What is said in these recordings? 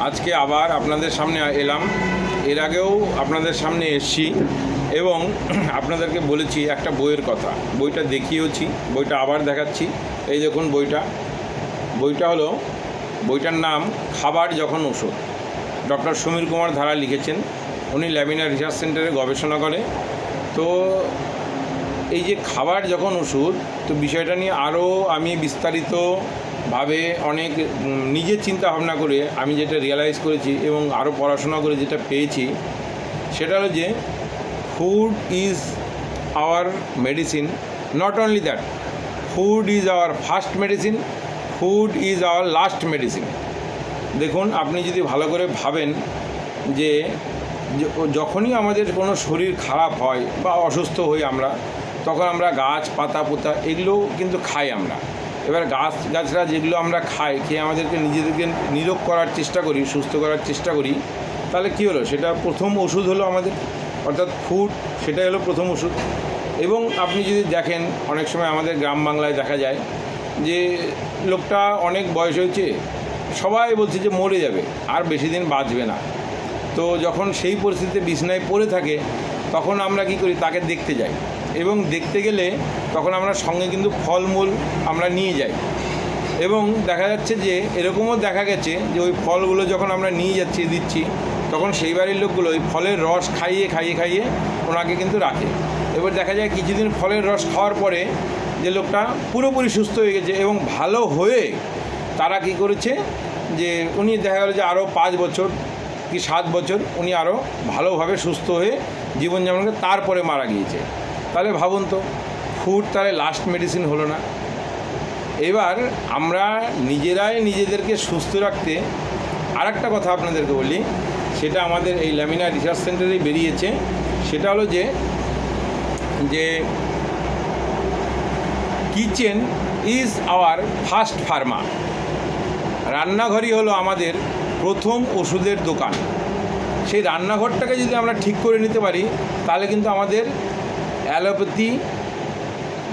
आज के आबार आपनादेर सामने एलाम। एर आगेও আপনাদের সামনে এসেছি এবং আপনাদেরকে বলেছি একটা বইয়ের কথা। বইটা দেখিয়েছি, বইটা আবার দেখাচ্ছি। এই দেখুন বইটা হলো, বইটার নাম খাবার যখন ওষুধ। ডক্টর সমীর কুমার ধারা লিখেছেন। উনি ল্যামিনা রিসার্চ সেন্টারে গবেষণা করে। তো এই যে খাবার যখন ওষুধ, তো বিষয়টা নিয়ে আরও আমি বিস্তারিতভাবে অনেক নিজের চিন্তা ভাবনা করে আমি যেটা রিয়েলাইজ করেছি এবং আরও পড়াশোনা করে যেটা পেয়েছি, সেটা হলো যে food is our medicine. Not only that, food is our first medicine, food is our last medicine. দেখুন, আপনি যদি ভালো করে ভাবেন যে যখনই আমাদের কোনো শরীর খারাপ হয় বা অসুস্থ হই আমরা, তখন আমরা গাছ পাতা পোতা এগুলো কিন্তু খাই আমরা। এবার গাছরা যেগুলো আমরা খাই, খেয়ে আমাদেরকে নিজেদেরকে নিরোগ করার চেষ্টা করি, সুস্থ করার চেষ্টা করি, তাহলে কী হলো, সেটা প্রথম ওষুধ হলো আমাদের, অর্থাৎ ফুড, সেটাই হলো প্রথম ওষুধ। এবং আপনি যদি দেখেন, অনেক সময় আমাদের গ্রাম বাংলায় দেখা যায় যে লোকটা অনেক বয়স হয়েছে, সবাই বলছে যে মরে যাবে, আর বেশি দিন বাঁচবে না। তো যখন সেই পরিস্থিতিতে বিছানায় পড়ে থাকে, তখন আমরা কি করি, তাকে দেখতে যাই। এবং দেখতে গেলে তখন আমরা সঙ্গে কিন্তু ফলমূল আমরা নিয়ে যাই। এবং দেখা যাচ্ছে যে এরকমও দেখা গেছে যে ওই ফলগুলো যখন আমরা নিয়ে যাচ্ছি দিচ্ছি, তখন সেই বাড়ির লোকগুলো ওই ফলের রস খাইয়ে ওনাকে কিন্তু রাখে। এবার দেখা যায় কিছুদিন ফলের রস খাওয়ার পরে যে লোকটা পুরোপুরি সুস্থ হয়ে গেছে এবং ভালো হয়ে তারা কি করেছে, যে উনি দেখা গেল যে আরও 5 বছর কি 7 বছর উনি আরও ভালোভাবে সুস্থ হয়ে জীবনযাপন করে তারপরে মারা গিয়েছে। তাহলে ভাবুন তো, ফুড তাহলে লাস্ট মেডিসিন হলো না? এবার আমরা নিজেরাই নিজেদেরকে সুস্থ রাখতে আরেকটা কথা আপনাদেরকে বলি, সেটা আমাদের এই ল্যামিনা রিসার্চ সেন্টারেই বেরিয়েছে। সেটা হলো যে kitchen is our first pharma. রান্নাঘরই হলো আমাদের প্রথম ওষুধের দোকান। সেই রান্নাঘরটাকে যদি আমরা ঠিক করে নিতে পারি, তাহলে কিন্তু আমাদের অ্যালোপ্যাথি,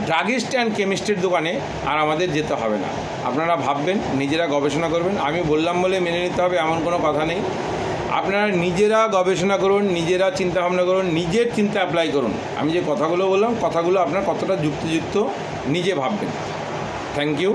ড্রাগিস্ট অ্যান্ড কেমিস্টের দোকানে আর আমাদের যেতে হবে না। আপনারা ভাববেন, নিজেরা গবেষণা করবেন। আমি বললাম বলে মেনে নিতে হবে এমন কোনো কথা নেই। আপনারা নিজেরা গবেষণা করুন, নিজেরা চিন্তা ভাবনা করুন, নিজের চিন্তা অ্যাপ্লাই করুন। আমি যে কথাগুলো বললাম, কথাগুলো আপনার কতটা যুক্তিযুক্ত নিজে ভাববেন। Thank you.